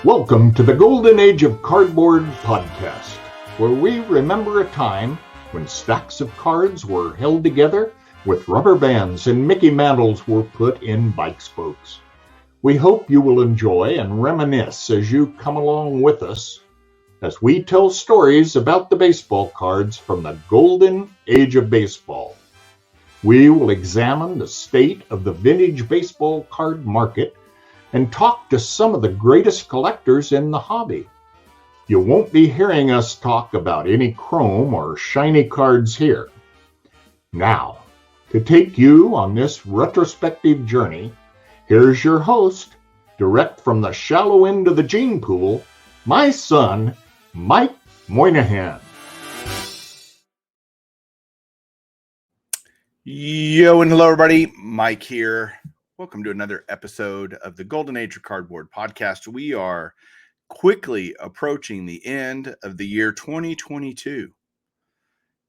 Welcome to the Golden Age of Cardboard podcast, where we remember a time when stacks of cards were held together with rubber bands and Mickey Mantles were put in bike spokes. We hope you will enjoy and reminisce as you come along with us as we tell stories about the baseball cards from the Golden Age of Baseball. We will examine the state of the vintage baseball card market and talk to some of the greatest collectors in the hobby. You won't be hearing us talk about any chrome or shiny cards here. Now, to take you on this retrospective journey, here's your host, direct from the shallow end of the gene pool, my son, Mike Moynihan. Yo, and hello, everybody. Mike here. Welcome to another episode of the Golden Age of Cardboard podcast. We are quickly approaching the end of the year 2022.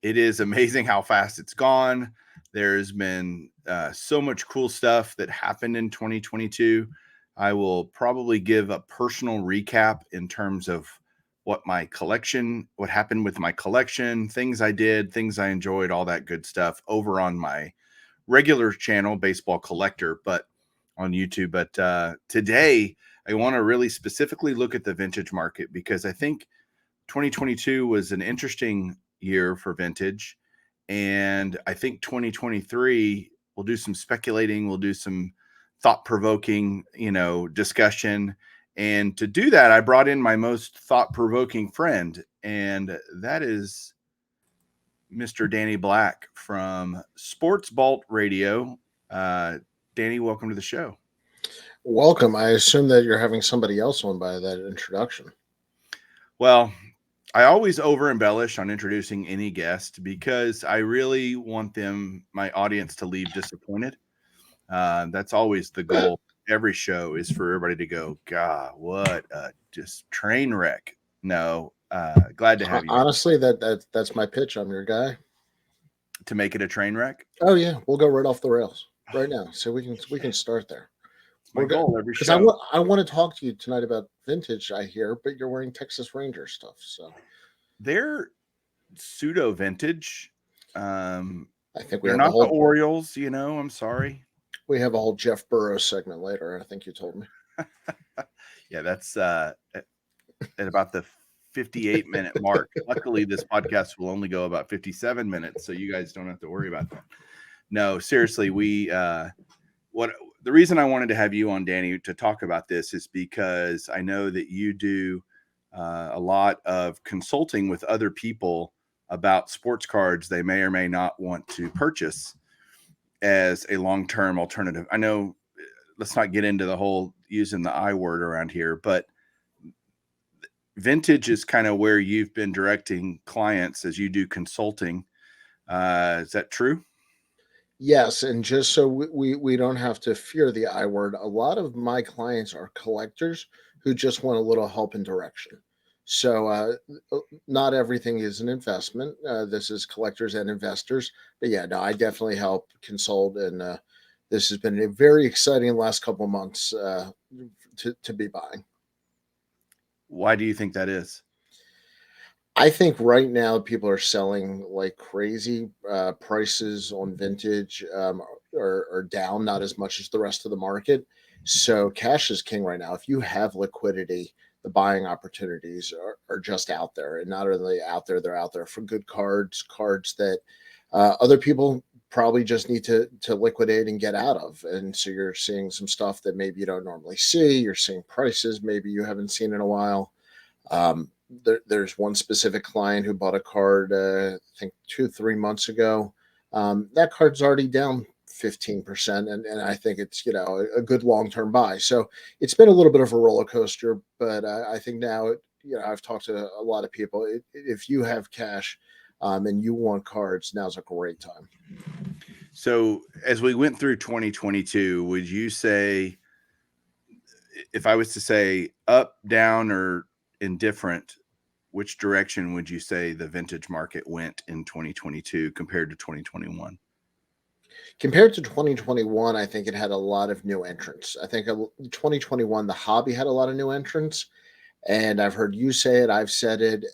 It is amazing how fast it's gone. There's been so much cool stuff that happened in 2022. I will probably give a personal recap in terms of what happened with my collection, things I did, things I enjoyed, all that good stuff over on my regular channel, Baseball Collector, but on YouTube. But today I want to really specifically look at the vintage market because I think 2022 was an interesting year for vintage. And I think 2023, we'll do some speculating, we'll do some thought-provoking, discussion. And to do that, I brought in my most thought-provoking friend, and that is Mr. Danny Black from Sports Vault Radio. Danny, welcome to the show. Welcome. I assume that you're having somebody else on by that introduction. Well, I always over-embellish on introducing any guest because I really want my audience to leave disappointed. That's always the goal. Every show is for everybody to go, God, what a just train wreck. No, glad to have you. Honestly, that's my pitch. I'm your guy. To make it a train wreck? Oh yeah, we'll go right off the rails right now. So we can start there. It's my goal every because show. I want to talk to you tonight about vintage. I hear, but you're wearing Texas Ranger stuff, so they're pseudo vintage. I think they're not the Orioles. I'm sorry. We have a whole Jeff Burrows segment later. I think you told me. Yeah, that's at about the 58-minute mark. Luckily, this podcast will only go about 57 minutes, so you guys don't have to worry about that. No, seriously, the reason I wanted to have you on, Danny, to talk about this is because I know that you do a lot of consulting with other people about sports cards they may or may not want to purchase as a long-term alternative. I know, let's not get into the whole using the I word around here, but vintage is kind of where you've been directing clients as you do consulting. Is that true? Yes, and just so we don't have to fear the I word, a lot of my clients are collectors who just want a little help and direction. So not everything is an investment. This is collectors and investors. But yeah, no, I definitely help consult, and this has been a very exciting last couple of months to be buying. Why do you think that is? I think right now people are selling like crazy. Prices on vintage are down, not as much as the rest of the market. So cash is king right now. If you have liquidity, the buying opportunities are just out there, and not only out there, they're out there for good cards that other people probably just need to liquidate and get out of. And so you're seeing some stuff that maybe you don't normally see. You're seeing prices maybe you haven't seen in a while. There's one specific client who bought a card, I think 2-3 months ago. That card's already down 15%, and I think it's a good long-term buy. So it's been a little bit of a roller coaster, but I think now I've talked to a lot of people. If you have cash and you want cards, now's a great time. So as we went through 2022, would you say, if I was to say up, down, or indifferent, which direction would you say the vintage market went in 2022 compared to 2021? Compared to 2021, I think it had a lot of new entrants. I think 2021, the hobby had a lot of new entrants, And I've heard you say it. I've said it.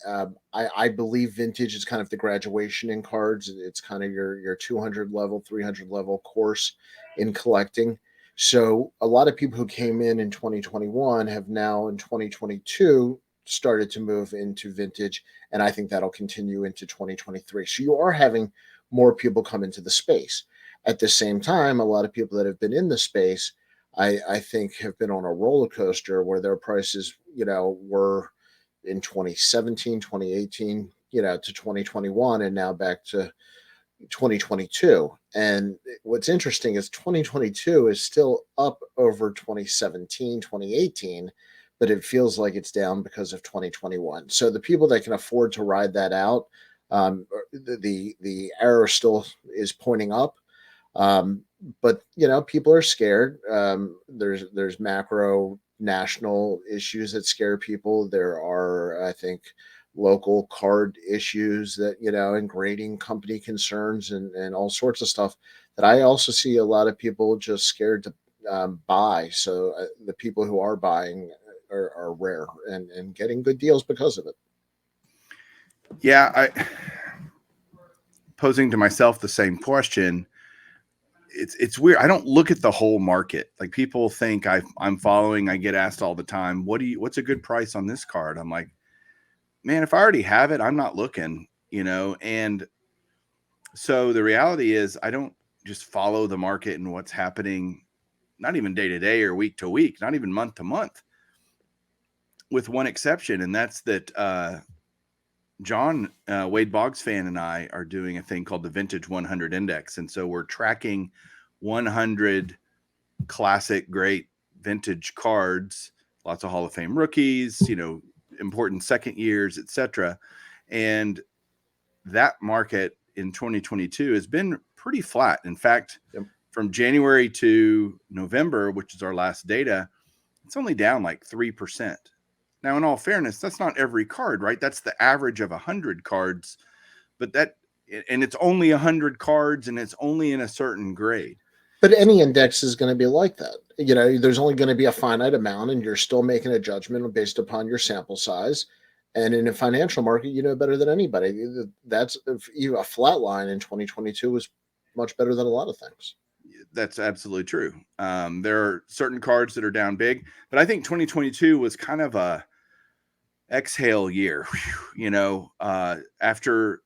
I believe vintage is kind of the graduation in cards. It's kind of your 200 level, 300 level course in collecting. So a lot of people who came in 2021 have now in 2022 started to move into vintage, and I think that'll continue into 2023. So you are having more people come into the space. At the same time, a lot of people that have been in the space, I think, have been on a roller coaster where their prices, were in 2017, 2018, to 2021, and now back to 2022. And what's interesting is 2022 is still up over 2017, 2018, but it feels like it's down because of 2021. So the people that can afford to ride that out, the arrow still is pointing up. But people are scared. There's macro national issues that scare people. There are, I think, local card issues that, and grading company concerns and all sorts of stuff that I also see a lot of people just scared to buy. So the people who are buying are rare and getting good deals because of it. Yeah, I posing to myself the same question. It's weird. I don't look at the whole market. Like, people think I'm following. I get asked all the time, what's a good price on this card? I'm like, man, if I already have it, I'm not looking, And so the reality is, I don't just follow the market and what's happening, not even day to day or week to week, not even month to month, with one exception. And that's that John, Wade Boggs fan, and I are doing a thing called the Vintage 100 Index. And so we're tracking 100 classic, great vintage cards, lots of Hall of Fame rookies, important second years, etc. And that market in 2022 has been pretty flat. In fact, from January to November, which is our last data, it's only down like 3%. Now, in all fairness, that's not every card, right? That's the average of 100 cards, and it's only 100 cards, and it's only in a certain grade. But any index is going to be like that. There's only going to be a finite amount, and you're still making a judgment based upon your sample size. And in a financial market, you know better than anybody. That's a flat line in 2022 was much better than a lot of things. That's absolutely true. There are certain cards that are down big, but I think 2022 was kind of a exhale year. After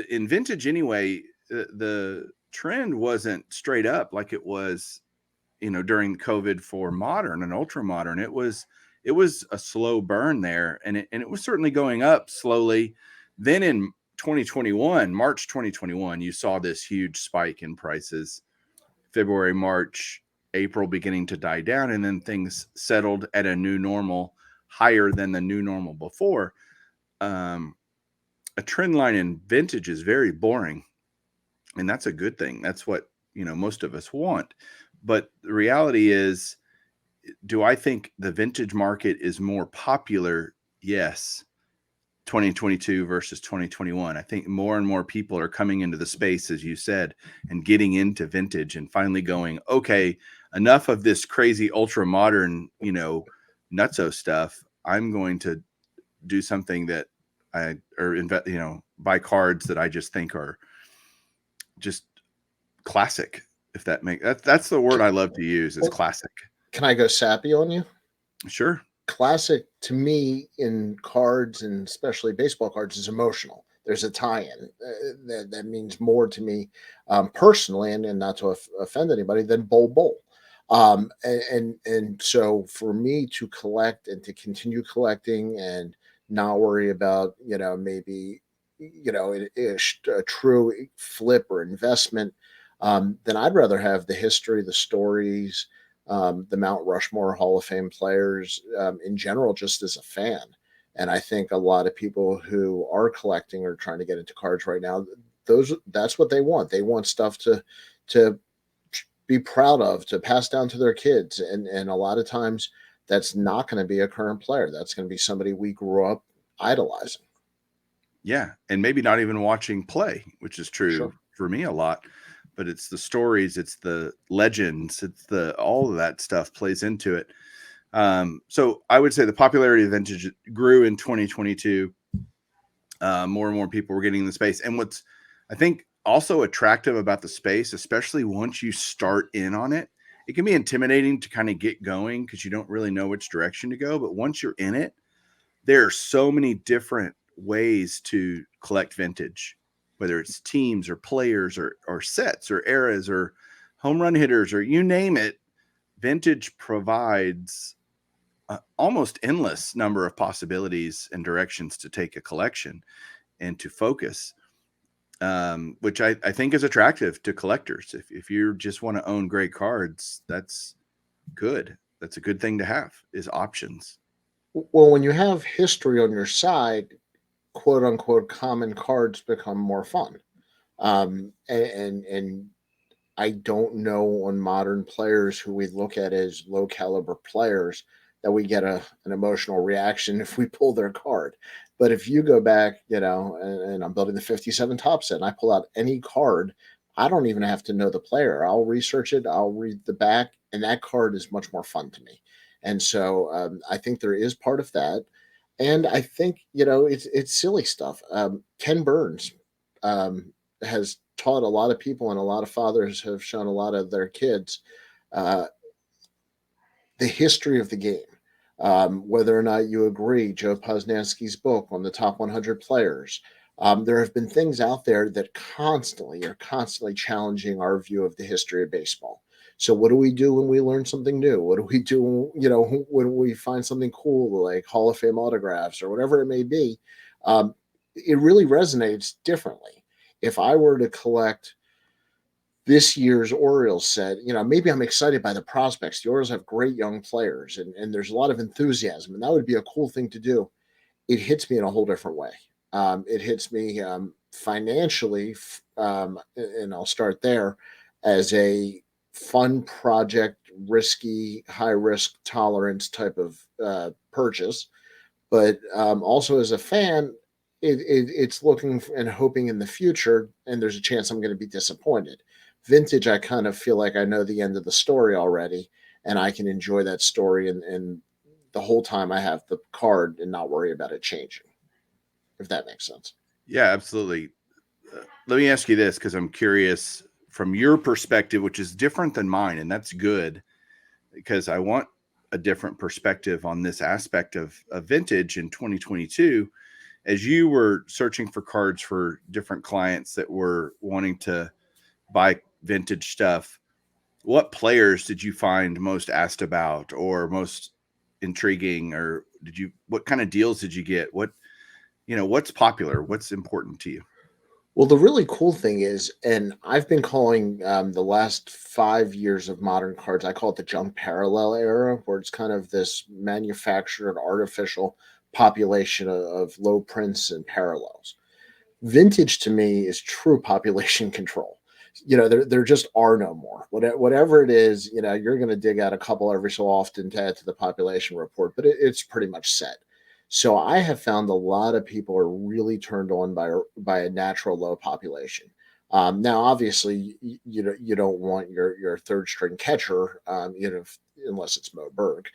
in vintage anyway, the trend wasn't straight up like it was, during COVID for modern and ultra modern. It was a slow burn there, and it was certainly going up slowly. Then in March 2021, you saw this huge spike in prices. February, March, April beginning to die down, and then things settled at a new normal, higher than the new normal before. A trend line in vintage is very boring, and that's a good thing. That's what most of us want. But the reality is, do I think the vintage market is more popular? Yes. 2022 versus 2021. I think more and more people are coming into the space, as you said, and getting into vintage and finally going, okay, enough of this crazy ultra modern, nutso stuff. I'm going to do something that buy cards that I just think are just classic. If that that's the word I love to use, is classic. Can I go sappy on you? Sure. Classic to me in cards, and especially baseball cards, is emotional. There's a tie-in that means more to me personally, and not to offend anybody, than Bol. And so for me to collect and to continue collecting and not worry about maybe a true flip or investment, then I'd rather have the history, the stories, the Mount Rushmore Hall of Fame players in general, just as a fan. And I think a lot of people who are collecting or trying to get into cards right now, that's what they want. They want stuff to be proud of, to pass down to their kids. And a lot of times that's not going to be a current player. That's going to be somebody we grew up idolizing. Yeah. And maybe not even watching play, which is true for me a lot. But it's the stories, it's the legends, it's all of that stuff plays into it. So I would say the popularity of vintage grew in 2022. More and more people were getting in the space. And what's, I think, also attractive about the space, especially once you start in on it, it can be intimidating to kind of get going because you don't really know which direction to go. But once you're in it, there are so many different ways to collect vintage, whether it's teams or players or sets or eras or home run hitters or you name it. Vintage provides almost endless number of possibilities and directions to take a collection and to focus, which I think is attractive to collectors. If you just want to own great cards, that's good. That's a good thing to have, is options. Well, when you have history on your side, quote unquote common cards become more fun. And I don't know on modern players who we look at as low caliber players that we get an emotional reaction if we pull their card. But if you go back, and I'm building the 57 top set and I pull out any card, I don't even have to know the player. I'll research it, I'll read the back, and that card is much more fun to me. And so I think there is part of that. And I think, it's silly stuff. Ken Burns has taught a lot of people, and a lot of fathers have shown a lot of their kids uh, the history of the game. Whether or not you agree, Joe Posnanski's book on the top 100 players, there have been things out there that are constantly challenging our view of the history of baseball. So what do we do when we learn something new? What do we do, when we find something cool like Hall of Fame autographs or whatever it may be? It really resonates differently. If I were to collect this year's Orioles set, maybe I'm excited by the prospects. The Orioles have great young players and there's a lot of enthusiasm, and that would be a cool thing to do. It hits me in a whole different way. It hits me financially, and I'll start there, as a fun project, risky, high risk tolerance type of purchase. But also as a fan, it's looking and hoping in the future, and there's a chance I'm going to be disappointed. Vintage, I kind of feel like I know the end of the story already, and I can enjoy that story and the whole time I have the card and not worry about it changing, if that makes sense. Yeah, absolutely. Let me ask you this, because I'm curious from your perspective, which is different than mine, and that's good because I want a different perspective on this aspect of vintage in 2022. As you were searching for cards for different clients that were wanting to buy vintage stuff, what players did you find most asked about or most intriguing, or what kind of deals did you get? What's popular? What's important to you? Well, the really cool thing is, and I've been calling the last 5 years of modern cards, I call it the junk parallel era, where it's kind of this manufactured artificial population of low prints and parallels. Vintage to me is true population control. There just are no more. Whatever it is, you're going to dig out a couple every so often to add to the population report, but it's pretty much set. So I have found a lot of people are really turned on by a natural low population. Now, obviously, you don't want your third string catcher, unless it's Mo Berg,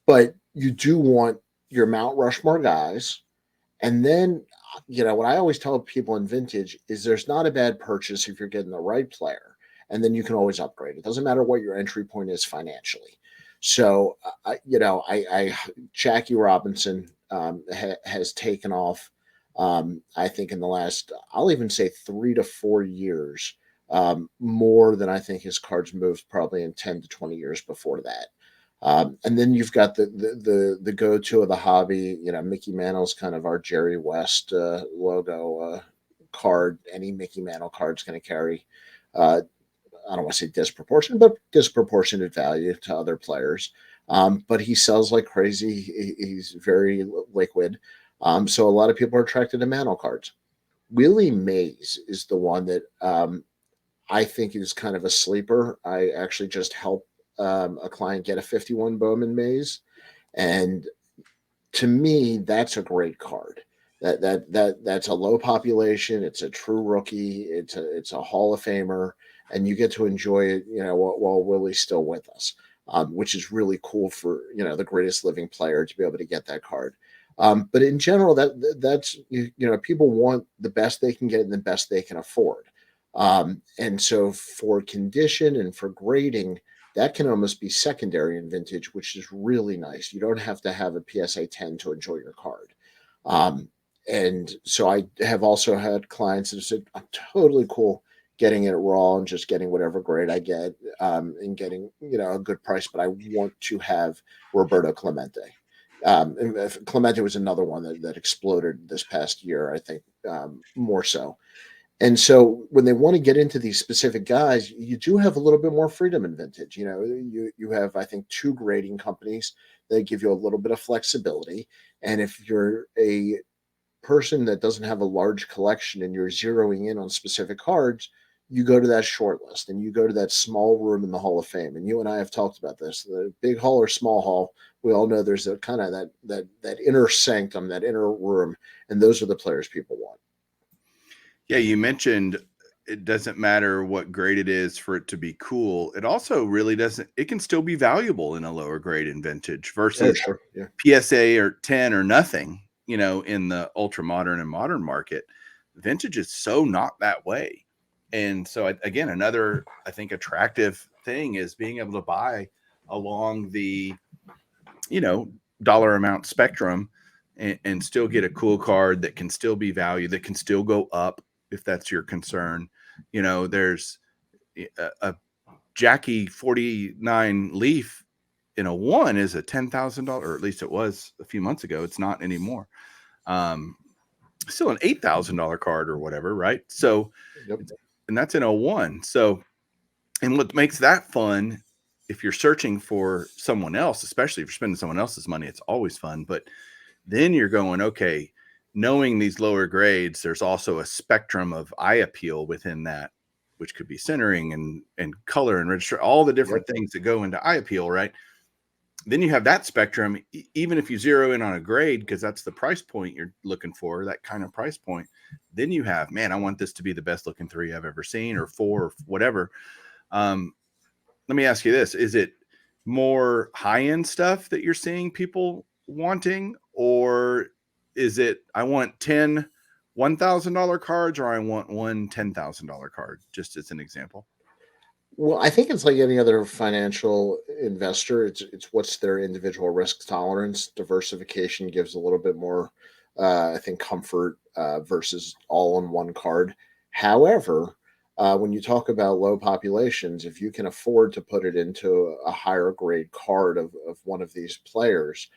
but you do want your Mount Rushmore guys. And then, what I always tell people in vintage is there's not a bad purchase if you're getting the right player, and then you can always upgrade. It doesn't matter what your entry point is financially. So, Jackie Robinson has taken off. I think in the last, I'll even say 3 to 4 years, more than I think his cards moved probably in 10 to 20 years before that. And then you've got the go-to of the hobby. Mickey Mantle's kind of our Jerry West logo card. Any Mickey Mantle card's going to carry, I don't want to say disproportionate, but disproportionate value to other players. But he sells like crazy. He's very liquid. So a lot of people are attracted to Mantle cards. Willie Mays is the one that I think is kind of a sleeper. I actually just helped a client get a 51 Bowman Mays, and to me, that's a great card. That's a low population. It's a true rookie. It's a Hall of Famer, and you get to enjoy it. While Willie's still with us. which is really cool for the greatest living player to be able to get that card. But in general, that's people want the best they can get and the best they can afford. And so for condition and for grading, that can almost be secondary in vintage, which is really nice. You don't have to have a PSA 10 to enjoy your card. And so I have also had clients that said, I'm totally cool getting it raw and just getting whatever grade I get, and getting, a good price, but I want to have Roberto Clemente. And Clemente was another one that exploded this past year, I think, more so. And so when they want to get into these specific guys, you do have a little bit more freedom in vintage. You have, I think, two grading companies that give you a little bit of flexibility. And if you're a person that doesn't have a large collection and you're zeroing in on specific cards, you go to that short list and you go to that small room in the Hall of Fame. And you and I have talked about this, the big hall or small hall. We all know there's a kind of that inner sanctum, that inner room, and those are the players people want. Yeah, you mentioned it doesn't matter what grade it is for it to be cool. It also really doesn't. It can still be valuable in a lower grade in vintage versus sure. Yeah. PSA or 10 or nothing, in the ultra modern and modern market. Vintage is so not that way. And so, again, another, I think, attractive thing is being able to buy along the, dollar amount spectrum and still get a cool card that can still be valued, that can still go up if that's your concern. There's a Jackie 49 Leaf in a 1 is a $10,000, or at least it was a few months ago. It's not anymore. Still an $8,000 card or whatever, right? So, Yep. And that's in a 1. So, and what makes that fun, if you're searching for someone else, especially if you're spending someone else's money, it's always fun. But then you're going, okay, knowing these lower grades, there's also a spectrum of eye appeal within that, which could be centering and color and register, all the different things that go into eye appeal, right? Then you have that spectrum, even if you zero in on a grade, because that's the price point you're looking for, that kind of price point. Then you have, man, I want this to be the best looking 3 I've ever seen, or 4, or whatever. Let me ask you this. Is it more high-end stuff that you're seeing people wanting, or is it, I want 10 $1,000 cards, or I want one $10,000 card, just as an example? Well, I think it's like any other financial investor. It's what's their individual risk tolerance. Diversification gives a little bit more, I think, comfort versus all on one card. However, when you talk about low populations, if you can afford to put it into a higher grade card of one of these players,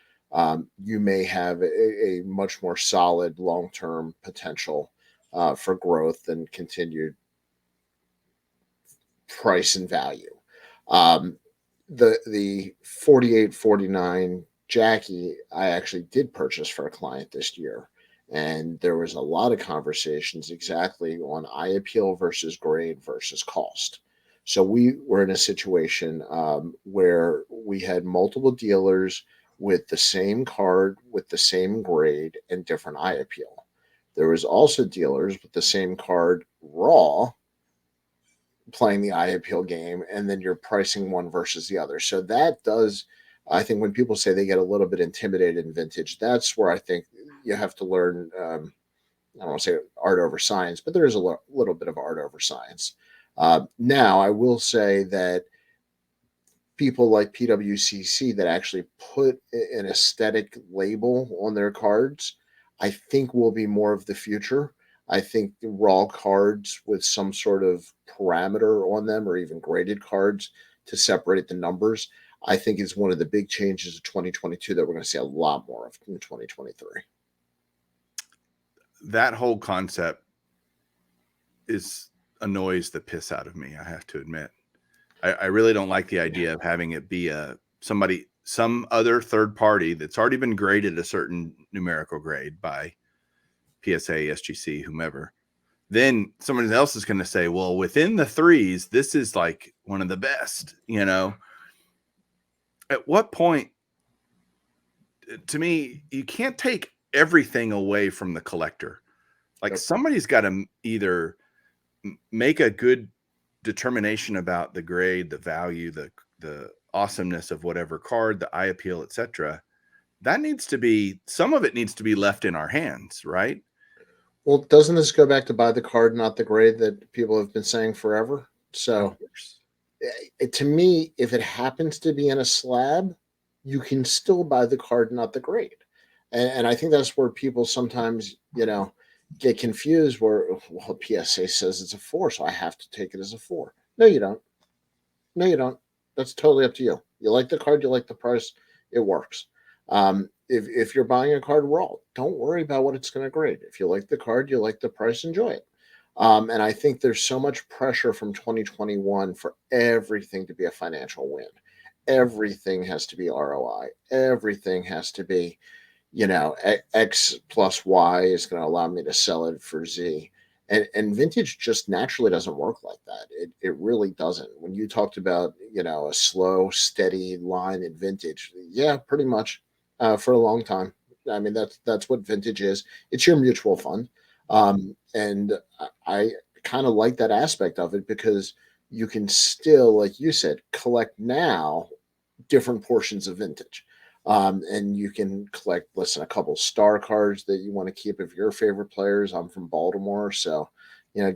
you may have a much more solid long term potential for growth and continued price and value. The 4849 Jackie, I actually did purchase for a client this year. And there was a lot of conversations exactly on eye appeal versus grade versus cost. So we were in a situation where we had multiple dealers with the same card, with the same grade, and different eye appeal. There was also dealers with the same card raw, playing the eye appeal game, and then you're pricing one versus the other. So that does, I think, when people say they get a little bit intimidated in vintage, that's where I think you have to learn. I don't want to say art over science, but there is a little bit of art over science. Now, I will say that people like PWCC that actually put an aesthetic label on their cards, I think will be more of the future. I think the raw cards with some sort of parameter on them, or even graded cards to separate the numbers, I think is one of the big changes of 2022 that we're going to see a lot more of in 2023. That whole concept annoys the piss out of me, I have to admit. I really don't like the idea of having it be some other third party that's already been graded a certain numerical grade by PSA, SGC, whomever. Then somebody else is going to say, well, within the 3s, this is like one of the best, At what point, to me, you can't take everything away from the collector. Like, somebody's got to either make a good determination about the grade, the value, the awesomeness of whatever card, the eye appeal, etc. That needs to be, some of it needs to be left in our hands, right? Well, doesn't this go back to buy the card, not the grade that people have been saying forever? Of So course. to me, if it happens to be in a slab, you can still buy the card, not the grade. And I think that's where people sometimes, get confused where, well, PSA says it's a 4, so I have to take it as a 4. No, you don't. No, you don't. That's totally up to you. You like the card, you like the price, it works. If you're buying a card raw, don't worry about what it's going to grade. If you like the card, you like the price, enjoy it. And I think there's so much pressure from 2021 for everything to be a financial win. Everything has to be ROI. Everything has to be, X plus Y is going to allow me to sell it for Z. And vintage just naturally doesn't work like that. It really doesn't. When you talked about, a slow, steady line in vintage, yeah, pretty much for a long time. I mean, that's what vintage is. It's your mutual fund. And I kind of like that aspect of it because you can still, like you said, collect now different portions of vintage. And you can collect, listen, a couple star cards that you want to keep of your favorite players. I'm from Baltimore, so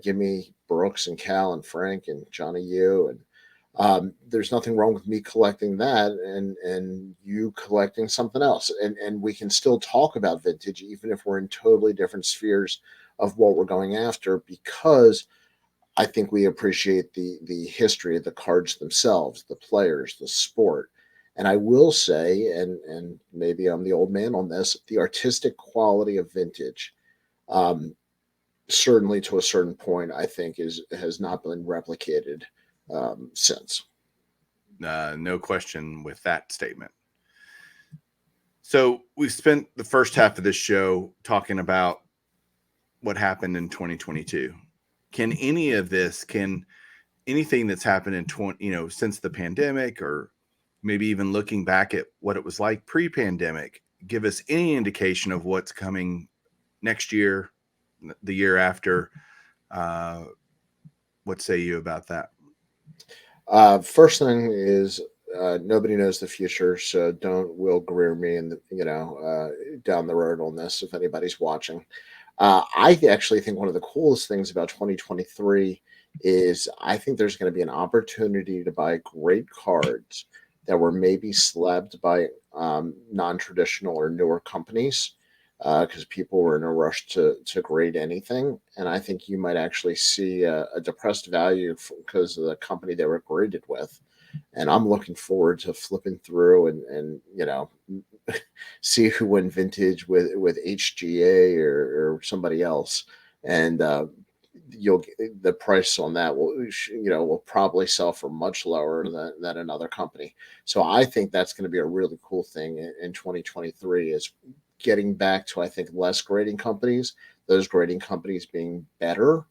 give me Brooks and Cal and Frank and Johnny U, and there's nothing wrong with me collecting that and you collecting something else, and we can still talk about vintage even if we're in totally different spheres of what we're going after, because I think we appreciate the history of the cards themselves, the players, the sport. And I will say, and maybe I'm the old man on this, the artistic quality of vintage, um, certainly to a certain point, I think has not been replicated since. No question with that statement. So we've spent the first half of this show talking about what happened in 2022. Can anything that's happened in since the pandemic, or maybe even looking back at what it was like pre-pandemic, give us any indication of what's coming next year, the year after? What say you about that? First thing is nobody knows the future, so don't Will Greer me and down the road on this if anybody's watching. I actually think one of the coolest things about 2023 is I think there's going to be an opportunity to buy great cards that were maybe slabbed by non-traditional or newer companies because people were in a rush to grade anything. And I think you might actually see a depressed value because of the company they were graded with. And I'm looking forward to flipping through and see who went vintage with HGA or somebody else, and the price on that will probably sell for much lower than another company. So I think that's going to be a really cool thing in 2023 is getting back to, I think, less grading companies, those grading companies being better,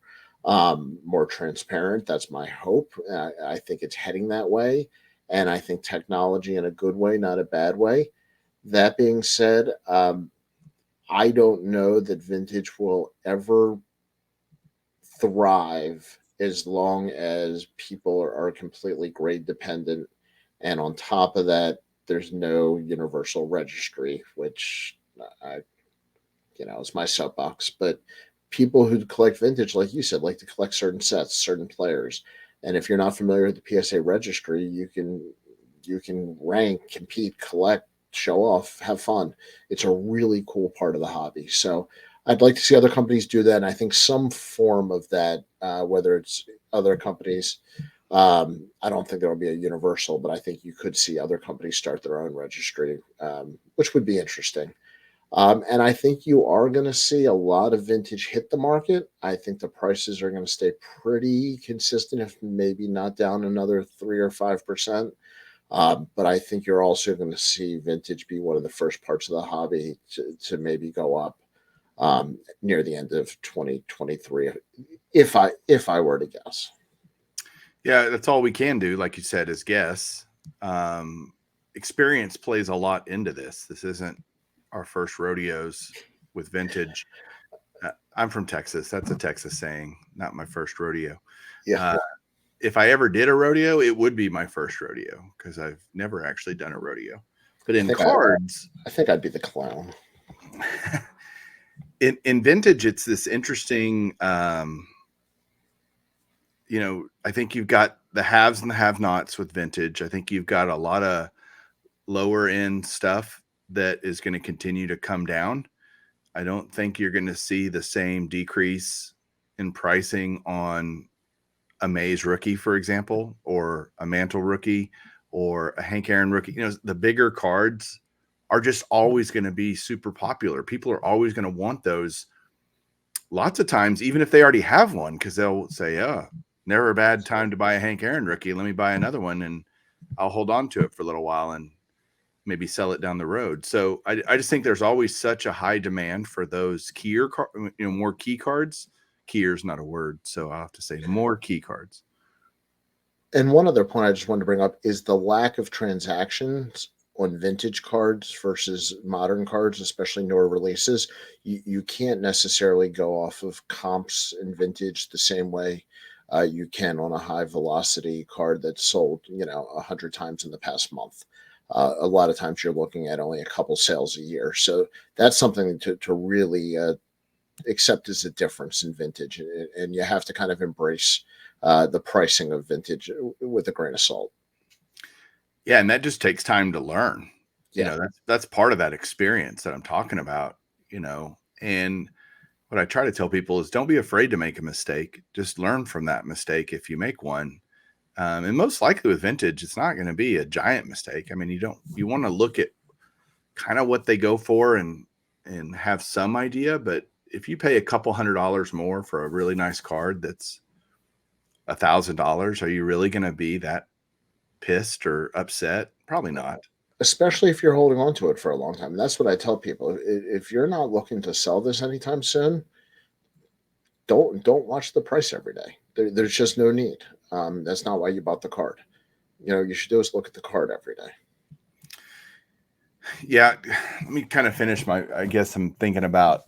more transparent. That's my hope. I think it's heading that way. And I think technology in a good way, not a bad way. That being said, I don't know that vintage will ever thrive as long as people are completely grade dependent. And on top of that, there's no universal registry, which is my soapbox. But people who collect vintage, like you said, like to collect certain sets, certain players. And if you're not familiar with the PSA registry, you can rank, compete, collect, show off, have fun. It's a really cool part of the hobby. So I'd like to see other companies do that. And I think some form of that, whether it's other companies, I don't think there will be a universal, but I think you could see other companies start their own registry, which would be interesting. And I think you are going to see a lot of vintage hit the market. I think the prices are going to stay pretty consistent, if maybe not down another 3 or 5%. But I think you're also going to see vintage be one of the first parts of the hobby to maybe go up near the end of 2023, if I were to guess. Yeah, that's all we can do, like you said, is guess. Experience plays a lot into this. This isn't our first rodeos with vintage. I'm from Texas. That's a Texas saying, not my first rodeo. Yeah. if I ever did a rodeo, it would be my first rodeo because I've never actually done a rodeo. But in cards, I think I'd be the clown. in vintage, it's this interesting. I think you've got the haves and the have-nots with vintage. I think you've got a lot of lower end stuff that is going to continue to come down. I don't think you're going to see the same decrease in pricing on a Mays rookie, for example, or a Mantle rookie, or a Hank Aaron rookie. The bigger cards are just always going to be super popular. People are always going to want those. Lots of times, even if they already have one, because they'll say, "Oh, never a bad time to buy a Hank Aaron rookie. Let me buy another one, and I'll hold on to it for a little while and maybe sell it down the road." So I just think there's always such a high demand for those more key cards. Keyer is not a word, so I'll have to say more key cards. And one other point I just wanted to bring up is the lack of transactions on vintage cards versus modern cards, especially newer releases. You can't necessarily go off of comps in vintage the same way you can on a high velocity card that's sold 100 times in the past month. A lot of times you're looking at only a couple sales a year, so that's something to really accept as a difference in vintage, and you have to kind of embrace the pricing of vintage with a grain of salt. Yeah, and that just takes time to learn. Yeah. That's part of that experience that I'm talking about. And what I try to tell people is don't be afraid to make a mistake. Just learn from that mistake if you make one. And most likely with vintage, it's not going to be a giant mistake. I mean, you want to look at kind of what they go for and have some idea. But if you pay a couple $100 more for a really nice card that's $1,000, are you really going to be that pissed or upset? Probably not. Especially if you're holding on to it for a long time. And that's what I tell people. If you're not looking to sell this anytime soon, don't watch the price every day. There's just no need. That's not why you bought the card. You should do is look at the card every day. Yeah, let me kind of finish I guess I'm thinking about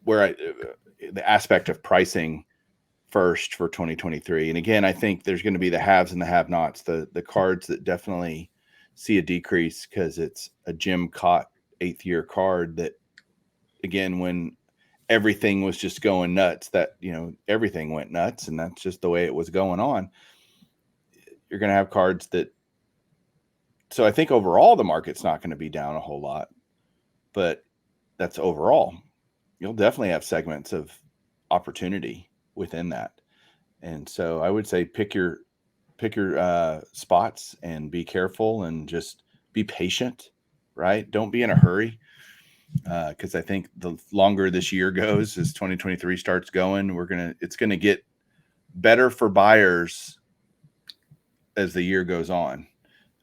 the aspect of pricing first for 2023. And again, I think there's going to be the haves and the have-nots, the cards that definitely see a decrease because it's a Jim Cott 8th year card that, again, when everything was just going nuts, that, everything went nuts, and that's just the way it was going on. You're going to have cards that, so I think overall the market's not going to be down a whole lot, but that's overall. You'll definitely have segments of opportunity within that. And so I would say pick your spots and be careful and just be patient, right? Don't be in a hurry. Because I think the longer this year goes, as 2023 starts going, it's going to get better for buyers as the year goes on.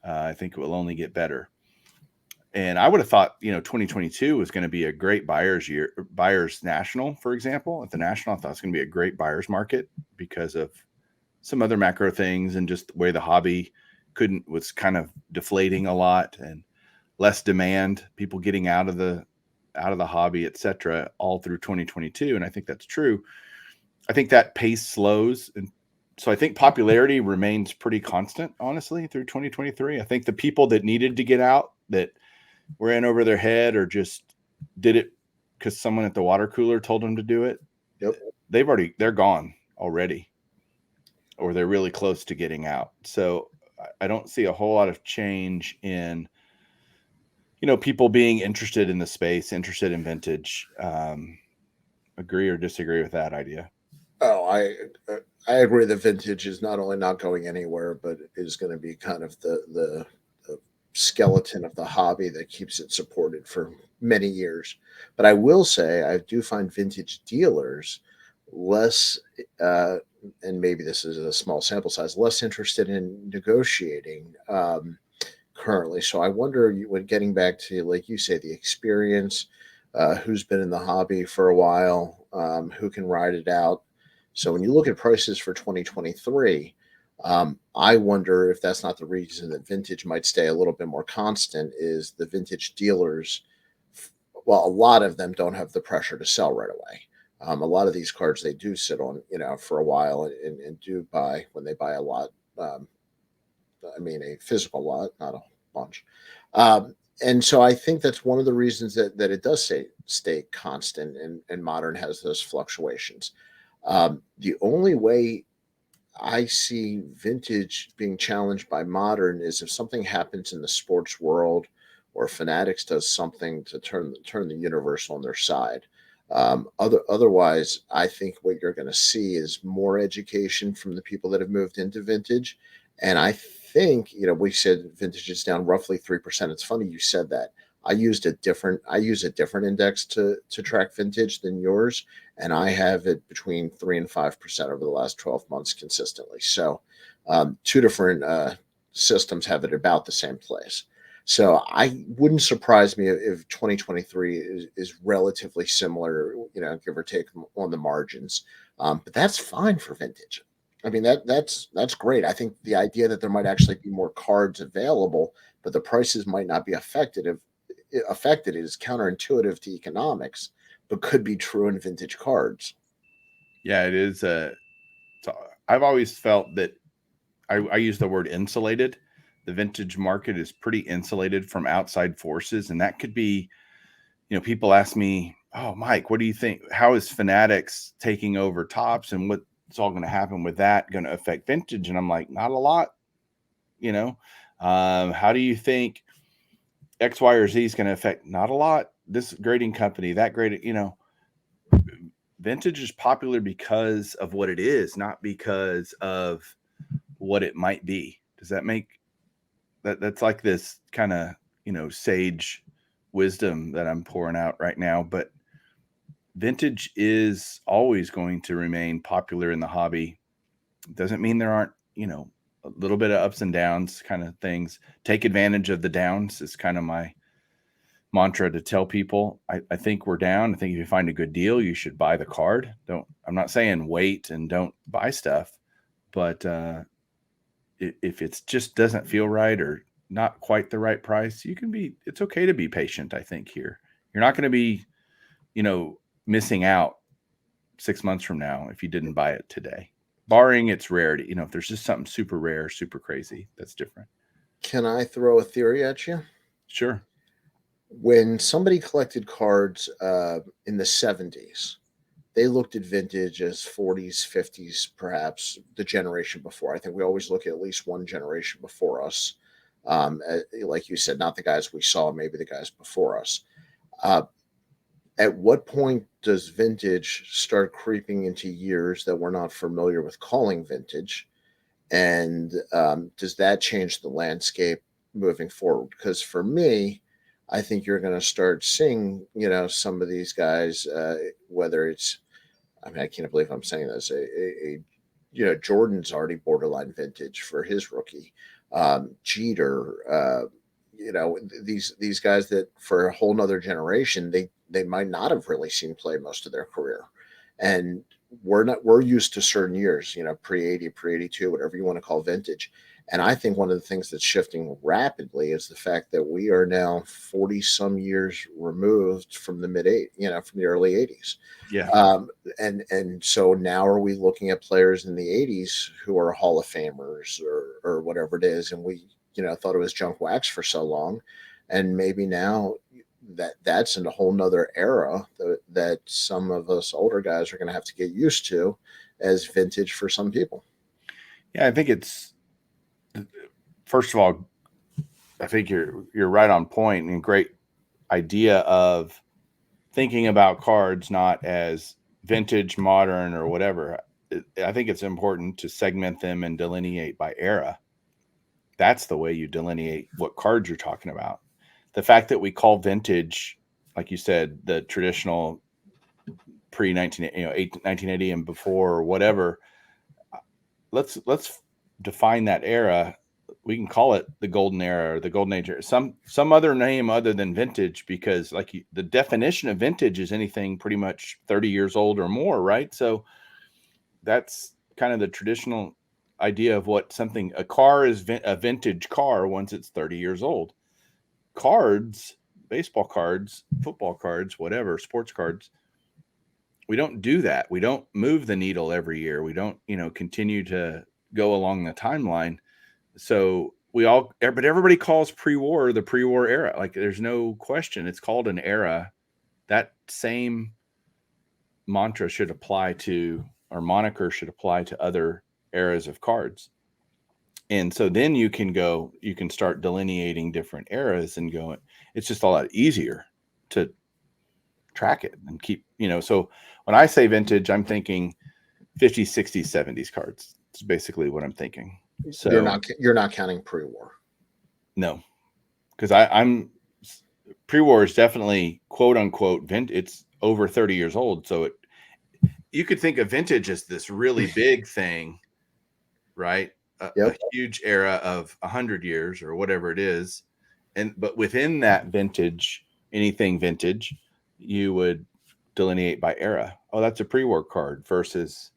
I think it will only get better. And I would have thought, 2022 was going to be a great buyers national, for example. At the national, I thought it was going to be a great buyers market because of some other macro things and just the way the hobby was kind of deflating a lot and less demand, people getting out of the hobby, et cetera, all through 2022. And I think that's true. I think that pace slows. And so I think popularity remains pretty constant, honestly, through 2023. I think the people that needed to get out, that were in over their head or just did it because someone at the water cooler told them to do it. Yep. They're gone already, or they're really close to getting out. So I don't see a whole lot of change in, people being interested in the space, interested in vintage. Agree or disagree with that idea? Oh, I agree that vintage is not only not going anywhere, but is going to be kind of the skeleton of the hobby that keeps it supported for many years. But I will say I do find vintage dealers less, and maybe this is a small sample size, less interested in negotiating currently. So I wonder, when getting back to, like you say, the experience, who's been in the hobby for a while, who can ride it out. So when you look at prices for 2023, I wonder if that's not the reason that vintage might stay a little bit more constant, is the vintage dealers, well, a lot of them don't have the pressure to sell right away. A lot of these cards they do sit on, for a while and do buy when they buy a lot. Um, I mean, a physical lot, not a bunch. And so I think that's one of the reasons that it does stay constant and modern has those fluctuations. The only way I see vintage being challenged by modern is if something happens in the sports world or Fanatics does something to turn the universe on their side. Otherwise, I think what you're going to see is more education from the people that have moved into vintage. And I think, we said vintage is down roughly 3%. It's funny you said that. I use a different index to track vintage than yours, and I have it between 3 and 5% over the last 12 months consistently. So, two different systems have it about the same place. So I wouldn't surprise me if 2023 is relatively similar, give or take on the margins. But that's fine for vintage. I mean, that's great. I think the idea that there might actually be more cards available, but the prices might not be affected is counterintuitive to economics, but could be true in vintage cards. Yeah, it is. I've always felt that I use the word insulated. The vintage market is pretty insulated from outside forces. And that could be, people ask me, oh, Mike, what do you think? How is Fanatics taking over Topps and what's all going to happen with that going to affect vintage? And I'm like, not a lot, how do you think X, Y, or Z is going to affect? Not a lot. This grading company, that grading, vintage is popular because of what it is, not because of what it might be. Does that make that's like this kind of, sage wisdom that I'm pouring out right now, but vintage is always going to remain popular in the hobby. Doesn't mean there aren't, a little bit of ups and downs kind of things. Take advantage of the downs is kind of my mantra to tell people. I think we're down. I think if you find a good deal, you should buy the card. I'm not saying wait and don't buy stuff, but if it's just doesn't feel right or not quite the right price, it's okay to be patient. I think here, you're not going to be, missing out 6 months from now if you didn't buy it today, barring its rarity. If there's just something super rare, super crazy, that's different. Can I throw a theory at you? Sure. When somebody collected cards in the 70s, they looked at vintage as 40s, 50s, perhaps the generation before. I think we always look at least one generation before us. Like you said, not the guys we saw, maybe the guys before us. At what point does vintage start creeping into years that we're not familiar with calling vintage? And does that change the landscape moving forward? Because for me, I think you're going to start seeing, some of these guys, whether it's, I mean, I can't believe I'm saying this, Jordan's already borderline vintage for his rookie. Jeter, these guys that for a whole nother generation, they might not have really seen play most of their career. And we're used to certain years, pre-80, pre-82, whatever you want to call vintage. And I think one of the things that's shifting rapidly is the fact that we are now 40 some years removed from the from the early 80s. Yeah. And so now are we looking at players in the 80s who are Hall of Famers or whatever it is, and we thought it was junk wax for so long, and maybe now that's in a whole nother era that some of us older guys are going to have to get used to as vintage for some people. Yeah, I think it's, first of all, I think you're right on point, and great idea of thinking about cards not as vintage, modern, or whatever. I think it's important to segment them and delineate by era. That's the way you delineate what cards you're talking about. The fact that we call vintage, like you said, the traditional pre-1980 and before or whatever, let's define that era. We can call it the golden era or the golden age, or some other name other than vintage, because the definition of vintage is anything pretty much 30 years old or more, right? So that's kind of the traditional idea of what a car is. A vintage car once it's 30 years old. Cards, baseball cards, football cards, whatever, sports cards, we don't do that. We don't move the needle every year. We don't, continue to go along the timeline. So but everybody calls pre-war the pre-war era. Like, there's no question. It's called an era. That same mantra should apply to, or moniker should apply to, other eras of cards. And so then you can start delineating different eras and go, it's just a lot easier to track it and keep, so when I say vintage, I'm thinking 50s, 60s, 70s cards. It's basically what I'm thinking. So you're not counting pre-war. No, because I'm pre-war is definitely quote unquote vintage. It's over 30 years old. So you could think of vintage as this really big thing, right? A huge era of 100 years or whatever it is. But within that vintage, anything vintage, you would delineate by era. Oh, that's a pre-war card versus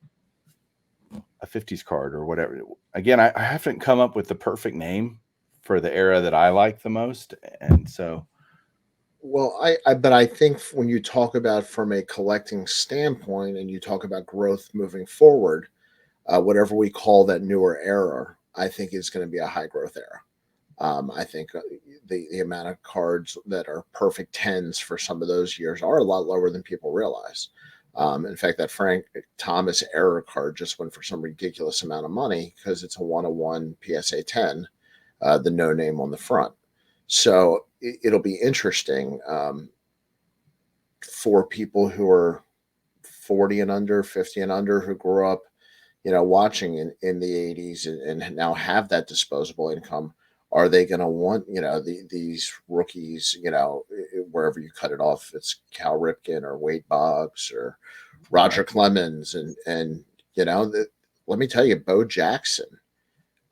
a 50s card or whatever. Again, I haven't come up with the perfect name for the era that I like the most. And so, well, but I think when you talk about from a collecting standpoint and you talk about growth moving forward, whatever we call that newer era, I think is going to be a high growth era. I think the amount of cards that are perfect 10s for some of those years are a lot lower than people realize. In fact, that Frank Thomas era card just went for some ridiculous amount of money because it's a 101 PSA 10, the no name on the front. So it'll be interesting for people who are 40 and under, 50 and under, who grew up, watching in the 80s and now have that disposable income. Are they going to want, these rookies, wherever you cut it off, it's Cal Ripken or Wade Boggs or Roger Clemens. And let me tell you, Bo Jackson,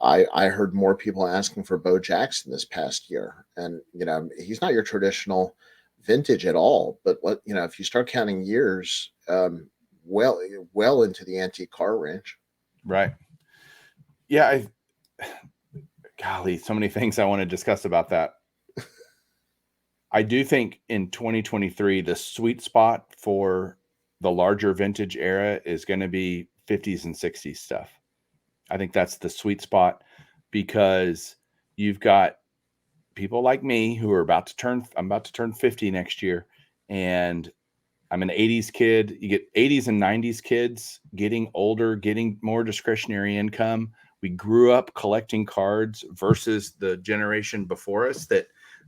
I heard more people asking for Bo Jackson this past year. And, he's not your traditional vintage at all. But if you start counting years, well into the antique car range. Right. Yeah. Golly, so many things I want to discuss about that. I do think in 2023, the sweet spot for the larger vintage era is going to be 50s and 60s stuff. I think that's the sweet spot because you've got people like me who are I'm about to turn 50 next year, and I'm an 80s kid. You get 80s and 90s kids getting older, getting more discretionary income. We grew up collecting cards versus the generation before us that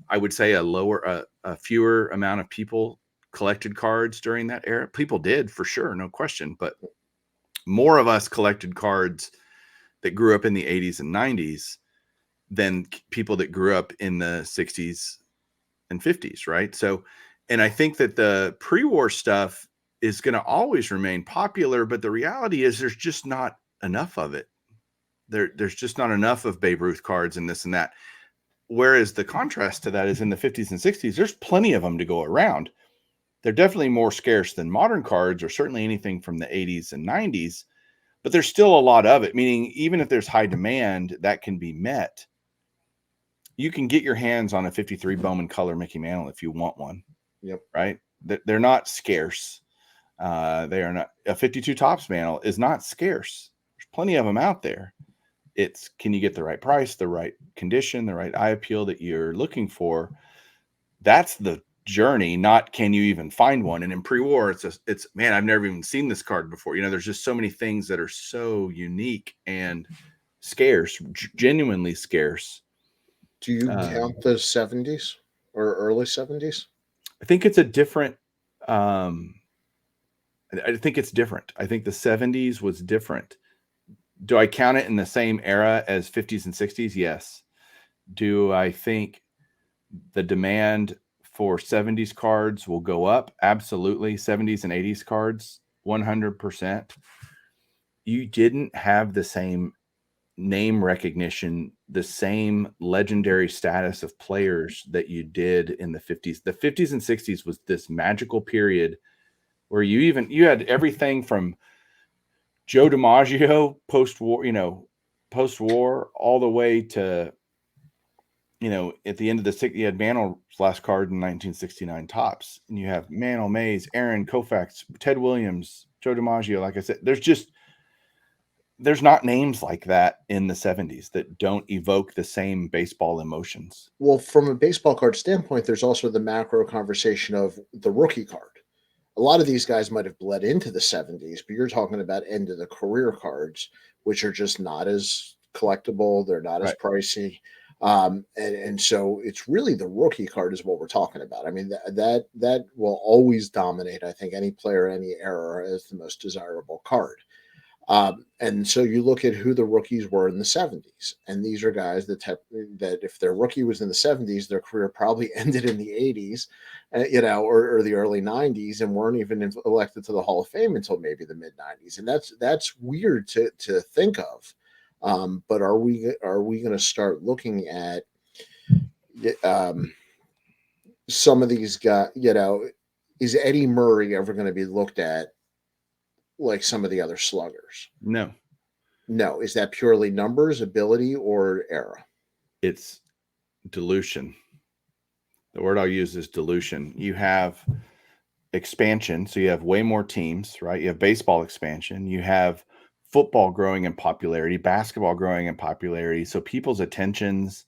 I would say a fewer amount of people collected cards during that era. People did, for sure, no question, but more of us collected cards that grew up in the 80s and 90s than people that grew up in the 60s and 50s, right? So, and I think that the pre-war stuff is going to always remain popular, but the reality is there's just not enough of it. There's just not enough of Babe Ruth cards and this and that. Whereas the contrast to that is in the 50s and 60s, there's plenty of them to go around. They're definitely more scarce than modern cards, or certainly anything from the 80s and 90s, but there's still a lot of it, meaning even if there's high demand, that can be met. You can get your hands on a 53 Bowman color Mickey Mantle if you want one. Yep. Right? They're not scarce. They are not. A 52 Topps Mantle is not scarce. There's plenty of them out there. It's, can you get the right price, the right condition, the right eye appeal that you're looking for? That's the journey, not can you even find one. And in pre-war, it's man, I've never even seen this card before. There's just so many things that are so unique and scarce, genuinely scarce. Do you count the 70s or early 70s? I think it's a different. I think it's different. I think the 70s was different. Do I count it in the same era as 50s and 60s? Yes. Do I think the demand for 70s cards will go up? Absolutely. 70s and 80s cards, 100%. You didn't have the same name recognition, the same legendary status of players that you did in the 50s. The 50s and 60s was this magical period where you had everything from Joe DiMaggio post-war, all the way to at the end of the sixth, you had Mantle's last card in 1969 Topps, and you have Mantle, Mays, Aaron, Koufax, Ted Williams, Joe DiMaggio. Like I said, there's not names like that in the 70s that don't evoke the same baseball emotions. Well, from a baseball card standpoint, there's also the macro conversation of the rookie card. A lot of these guys might have bled into the 70s, but you're talking about end of the career cards, which are just not as collectible. They're not as Right. pricey. And so it's really the rookie card is what we're talking about. I mean, that will always dominate, I think, any player, any era as the most desirable card. And so you look at who the rookies were in the 70s, and these are guys that if their rookie was in the 70s, their career probably ended in the 80s, or the early 90s, and weren't even elected to the Hall of Fame until maybe the mid 90s. And that's weird to think of. But are we going to start looking at some of these guys? Is Eddie Murray ever going to be looked at like some of the other sluggers? No. Is that purely numbers, ability, or era? It's dilution. The word I'll use is dilution. You have expansion, so you have way more teams, right? You have baseball expansion. You have football growing in popularity, basketball growing in popularity. So people's attentions,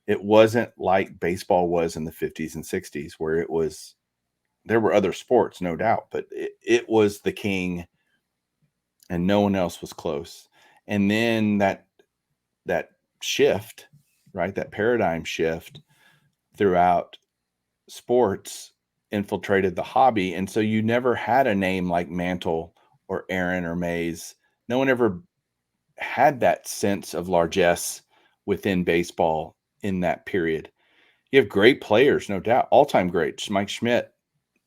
it wasn't like baseball was in the 50s and 60s, where there were other sports, no doubt, but it was the king and no one else was close. And then that shift, right? That paradigm shift throughout sports infiltrated the hobby. And so you never had a name like Mantle or Aaron or Mays. No one ever had that sense of largesse within baseball in that period. You have great players, no doubt, all-time greats. Mike Schmidt,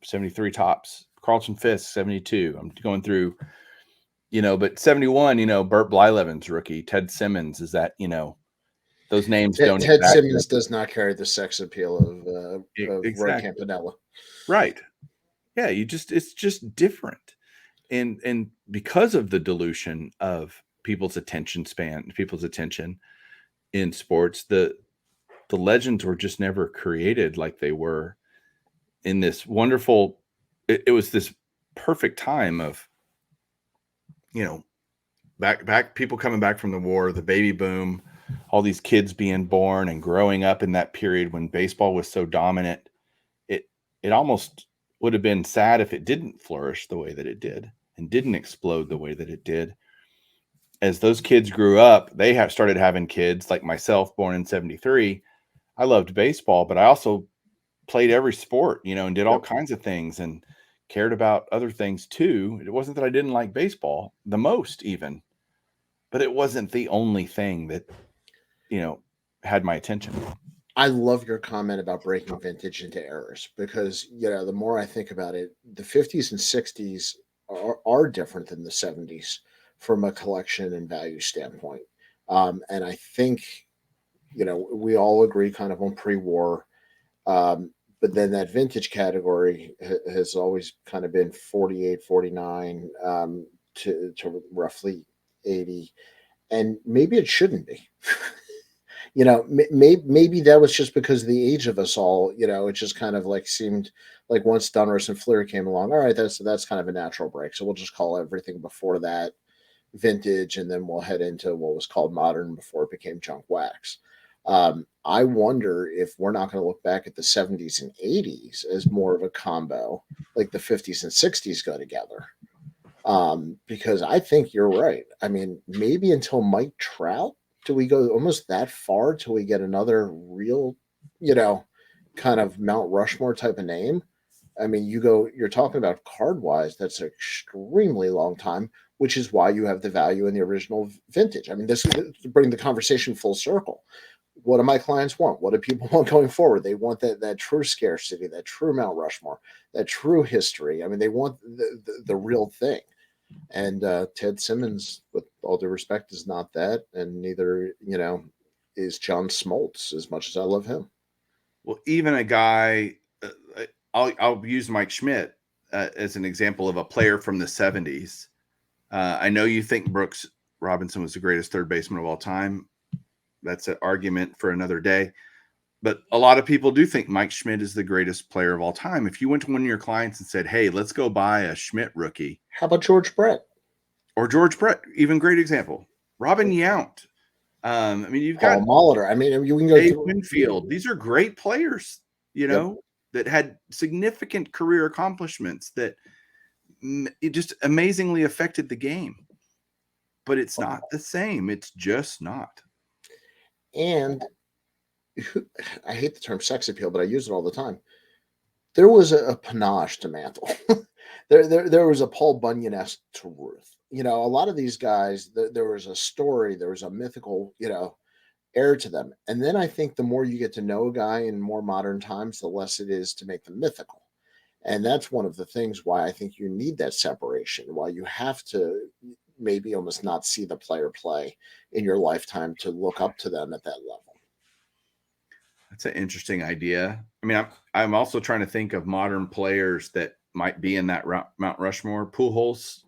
73 Topps. Carlton Fisk, 72. I'm going through, but 71, Burt Blyleven's rookie. Ted Simmons is that, those names don't. Ted Simmons does not carry the sex appeal of exactly. Roy Campanella. Right. Yeah, it's just different. And because of the dilution of people's attention in sports, the legends were just never created like they were in this wonderful, it was this perfect time of, back people coming back from the war, the baby boom, all these kids being born and growing up in that period when baseball was so dominant. It almost would have been sad if it didn't flourish the way that it did and didn't explode the way that it did. As those kids grew up, they started having kids like myself, born in 73. I loved baseball, but I also played every sport, and did all kinds of things and cared about other things too. It wasn't that I didn't like baseball the most even, but it wasn't the only thing that, had my attention. I love your comment about breaking vintage into eras because, the more I think about it, the 50s and 60s are different than the 70s from a collection and value standpoint. And I think, we all agree kind of on pre-war. But then that vintage category has always kind of been 48, 49 to roughly 80. And maybe it shouldn't be. Maybe that was just because of the age of us all. It just kind of like seemed like once Donruss and Fleer came along, all right, that's kind of a natural break. So we'll just call everything before that vintage, and then we'll head into what was called modern before it became junk wax. I wonder if we're not going to look back at the 70s and 80s as more of a combo, like the 50s and 60s go together. Because I think you're right. I mean, maybe until Mike Trout, do we go almost that far till we get another real, kind of Mount Rushmore type of name? I mean, you're talking about card wise, that's an extremely long time, which is why you have the value in the original vintage. I mean, this to bring the conversation full circle. What do my clients want? What do people want going forward? They want that true scarcity, that true Mount Rushmore, that true history. I mean, they want the real thing. And Ted Simmons, with all due respect, is not that, and neither is John Smoltz. As much as I love him, well, even a guy, I'll use Mike Schmidt as an example of a player from the 70s. I know you think Brooks Robinson was the greatest third baseman of all time. That's an argument for another day. But a lot of people do think Mike Schmidt is the greatest player of all time. If you went to one of your clients and said, hey, let's go buy a Schmidt rookie. How about George Brett? Or George Brett, even great example. Robin Yount. I mean, you've Paul got Molitor. I mean, you can go Dave through Winfield. These are great players, that had significant career accomplishments that it just amazingly affected the game. But it's not the same. It's just not. And I hate the term sex appeal, but I use it all the time. There was a panache to Mantle. there was a Paul Bunyan-esque to Ruth. A lot of these guys, there was a story, there was a mythical, air to them. And then I think the more you get to know a guy in more modern times, the less it is to make them mythical. And that's one of the things why I think you need that separation, why you have to maybe almost not see the player play in your lifetime to look up to them at that level. That's an interesting idea. I mean, I'm also trying to think of modern players that might be in that Mount Rushmore. Pujols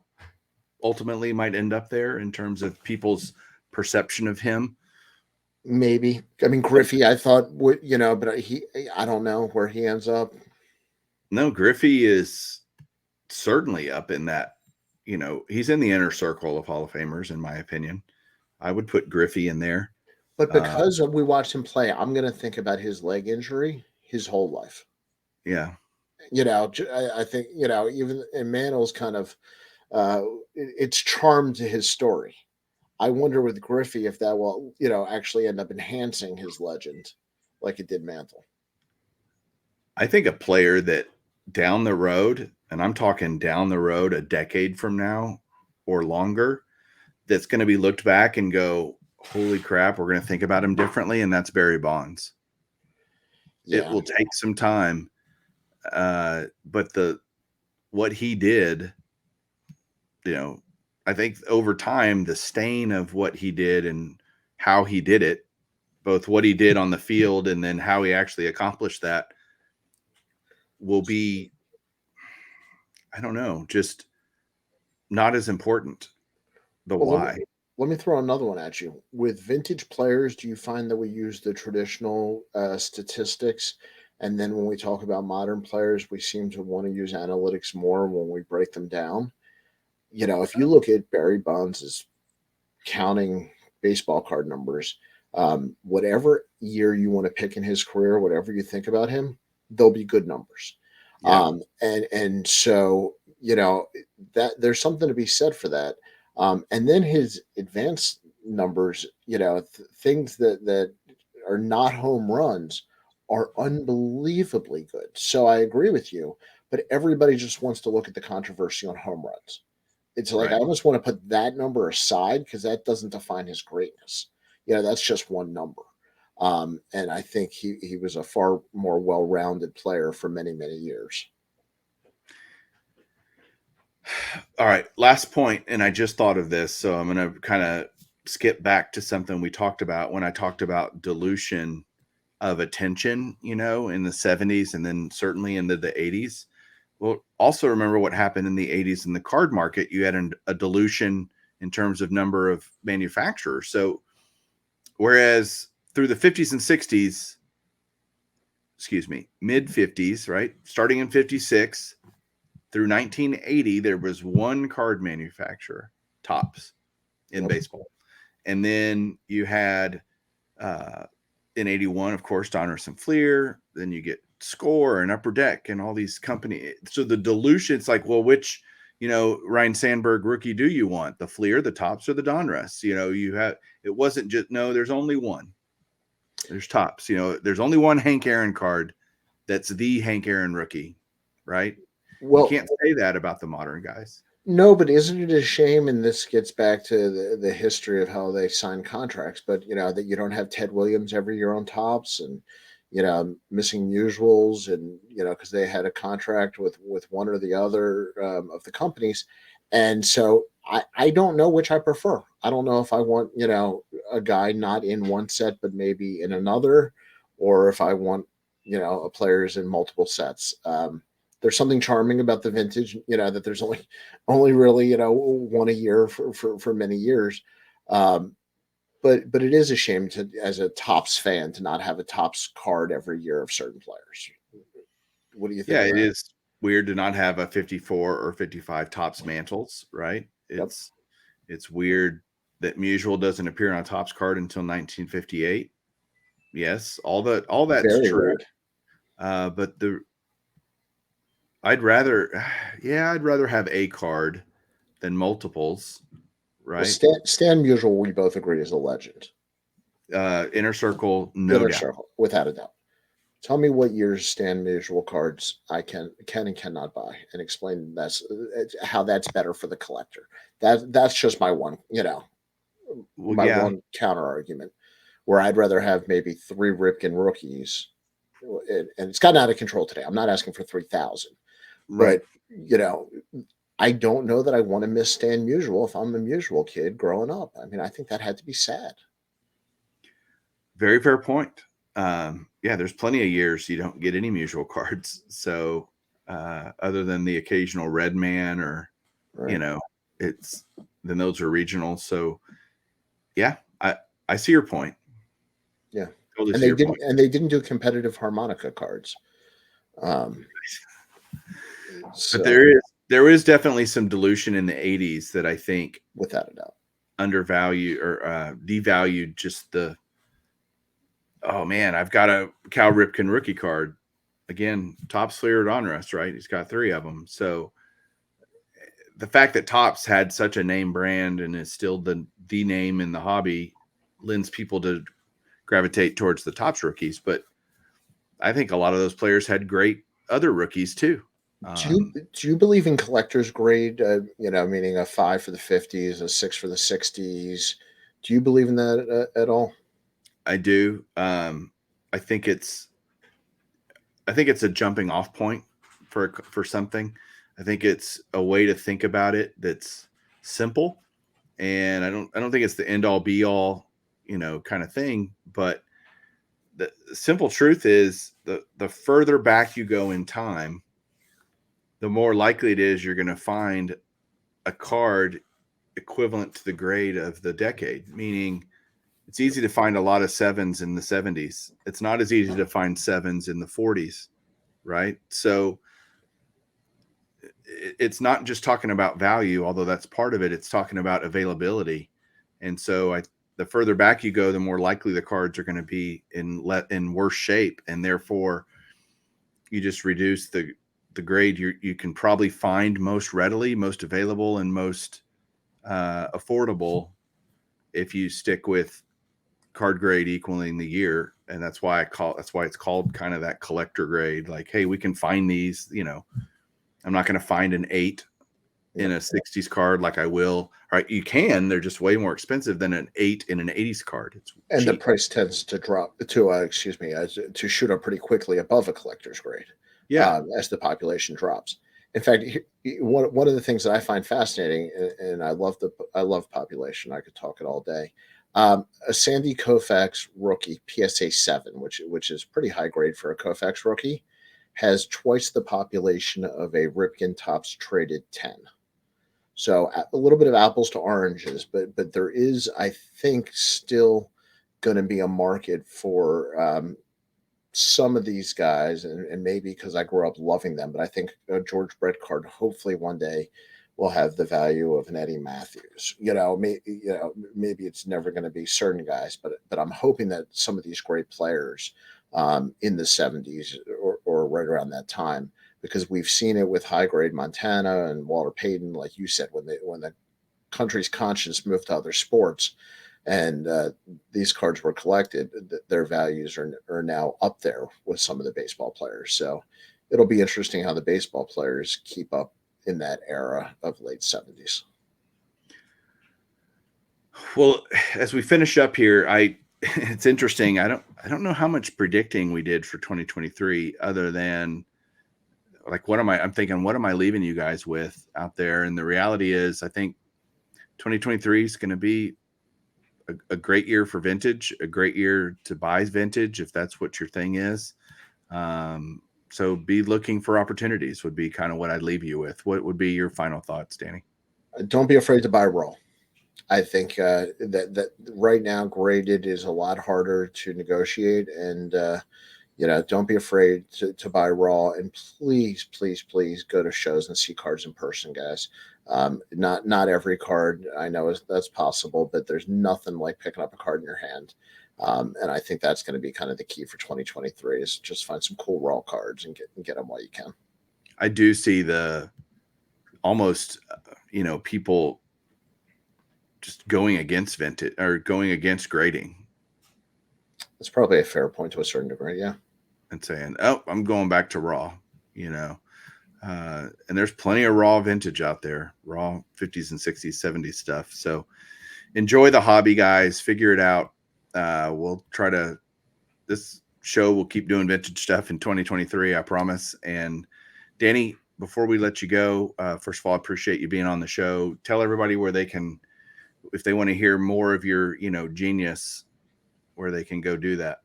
ultimately might end up there in terms of people's perception of him. Maybe. I mean, Griffey, I thought would, but I don't know where he ends up. No, Griffey is certainly up in that, he's in the inner circle of Hall of Famers, in my opinion. I would put Griffey in there. But because we watched him play, I'm going to think about his leg injury his whole life. Yeah. I think, even in Mantle's kind of, it's charm to his story. I wonder with Griffey if that will, actually end up enhancing his legend like it did Mantle. I think a player that down the road, and I'm talking down the road a decade from now or longer, that's going to be looked back and go, holy crap, we're going to think about him differently. And that's Barry Bonds. Yeah. It will take some time. But what he did, I think over time, the stain of what he did and how he did it, both what he did on the field and then how he actually accomplished that, will be, I don't know, just not as important. Why. Let me throw another one at you. With vintage players, do you find that we use the traditional statistics? And then when we talk about modern players, we seem to want to use analytics more when we break them down. If you look at Barry Bonds' counting baseball card numbers, whatever year you want to pick in his career, whatever you think about him, they'll be good numbers. Yeah. And so, that there's something to be said for that. And then his advanced numbers, things that are not home runs are unbelievably good. So I agree with you, but everybody just wants to look at the controversy on home runs. It's like, right. I almost want to put that number aside because that doesn't define his greatness. That's just one number. And I think he was a far more well-rounded player for many, many years. All right, last point, and I just thought of this, so I'm going to kind of skip back to something we talked about when I talked about dilution of attention, in the 70s and then certainly into the 80s. Well, also remember what happened in the 80s in the card market. You had a dilution in terms of number of manufacturers. So whereas through the 50s and 60s, mid 50s, right? Starting in 56 through 1980, there was one card manufacturer, Topps, in baseball. And then you had in 81, of course, Donruss and Fleer. Then you get Score and Upper Deck and all these companies. So the dilution, it's like, well, which, Ryne Sandberg rookie do you want? The Fleer, the Topps, or the Donruss? It wasn't just, no, there's only one. There's Topps. There's only one Hank Aaron card that's the Hank Aaron rookie, right? Well, you can't say that about the modern guys. No, but isn't it a shame? And this gets back to the history of how they sign contracts, but that you don't have Ted Williams every year on Topps and, missing usuals and, because they had a contract with one or the other of the companies. And so I don't know which I prefer. I don't know if I want, a guy not in one set, but maybe in another, or if I want, a players in multiple sets. There's something charming about the vintage, that there's only really, one a year for many years. but it is a shame to, as a Topps fan, to not have a Topps card every year of certain players. What do you think Yeah, of it that? is weird to not have a 54 or 55 Topps mantles, right? Yep. It's weird that Musial doesn't appear on a Topps card until 1958. Yes, all that's Very true. weird. But I'd rather have a card than multiples, Well, right? Stan Musial, we both agree, is a legend. Inner Circle, no Inner doubt. Circle, without a doubt. Tell me what year's Stan Musial cards I can and cannot buy, and explain how that's better for the collector. That's just my one, Well, my yeah, one counter argument, where I'd rather have maybe 3 Ripken rookies, and it's gotten out of control today. I'm not asking for 3,000, right. but I don't know that I want to miss Stan Musial if I'm a Musial kid growing up. I mean, I think that had to be sad. Very fair point. Yeah, there's plenty of years you don't get any Musial cards. So, other than the occasional Red Man or, Right. it's then those are regional. So, yeah, I see your point. Yeah. Totally And see your point. they didn't do competitive harmonica cards. But So there is definitely some dilution in the 80s that I think without a doubt. undervalued or devalued just oh man, I've got a Cal Ripken rookie card. Again, Topps flared honor us, right? He's got 3 of them. So the fact that Topps had such a name brand and is still the name in the hobby lends people to gravitate towards the Topps rookies. But I think a lot of those players had great other rookies too. Do you believe in collector's grade? Meaning a 5 for the 50s, a 6 for the 60s. Do you believe in that at all? I do. I think it's a jumping off point for something. I think it's a way to think about it that's simple, and I don't think it's the end all be all, kind of thing. But the simple truth is the further back you go in time, the more likely it is you're going to find a card equivalent to the grade of the decade. Meaning, it's easy to find a lot of 7s in the 70s. It's not as easy to find 7s in the 40s, right? So it's not just talking about value, although that's part of it. It's talking about availability. And so the further back you go, the more likely the cards are going to be in worse shape, and therefore you just reduce the grade you can probably find most readily, most available, and most affordable if you stick with card grade equaling the year. And that's why it's called kind of that collector grade. Like, hey, we can find these. I'm not going to find an 8 in a 60s card like I will. All right, you can. They're just way more expensive than an 8 in an 80s card. It's And cheap. the price tends to drop to shoot up pretty quickly above a collector's grade. Yeah. As the population drops. In fact, one of the things that I find fascinating, and I love population. I could talk it all day. A Sandy Koufax rookie PSA 7, which is pretty high grade for a Koufax rookie, has twice the population of a Ripken Topps traded 10. So a little bit of apples to oranges, but there is, I think, still going to be a market for some of these guys, and maybe because I grew up loving them, but I think a George Brett card hopefully one day will have the value of an Eddie Matthews. Maybe it's never going to be certain guys, but I'm hoping that some of these great players in the 70s or right around that time, because we've seen it with high grade Montana and Walter Payton, like you said, when the country's conscience moved to other sports and these cards were collected, their values are now up there with some of the baseball players. So it'll be interesting how the baseball players keep up in that era of late 70s. Well, as we finish up here, it's interesting. I don't know how much predicting we did for 2023 other than like I'm thinking, what am I leaving you guys with out there? And the reality is, I think 2023 is going to be a great year for vintage, a great year to buy vintage if that's what your thing is. So be looking for opportunities would be kind of what I'd leave you with. What would be your final thoughts, Danny? Don't be afraid to buy raw. I think that right now graded is a lot harder to negotiate, and don't be afraid to buy raw. And please, please, please go to shows and see cards in person, guys. Not every card I know that's possible, but there's nothing like picking up a card in your hand. And I think that's going to be kind of the key for 2023 is just find some cool raw cards and get them while you can. I do see the almost, people just going against vintage or going against grading. That's probably a fair point to a certain degree. Yeah. And saying, oh, I'm going back to raw, and there's plenty of raw vintage out there, raw 50s and 60s, 70s stuff. So enjoy the hobby, guys. Figure it out. This show will keep doing vintage stuff in 2023, I promise. And Danny, before we let you go, first of all, I appreciate you being on the show. Tell everybody where they can, if they want to hear more of your, genius, where they can go do that.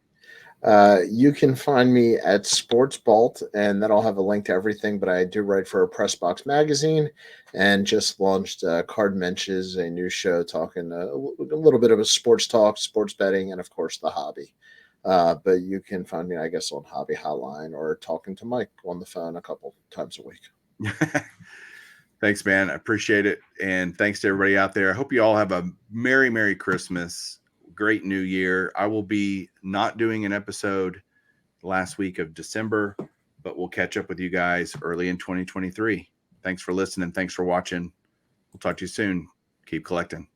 You can find me at Sports Vault, and then I'll have a link to everything. But I do write for Pressbox Magazine, and just launched Card Menches, a new show talking a little bit of a sports talk, sports betting, and of course the hobby. But you can find me, I guess, on Hobby Hotline or talking to Mike on the phone a couple times a week. Thanks, man. I appreciate it. And thanks to everybody out there. I hope you all have a Merry, Merry Christmas. Great New Year. I will be not doing an episode last week of December, but we'll catch up with you guys early in 2023. Thanks for listening. Thanks for watching. We'll talk to you soon. Keep collecting.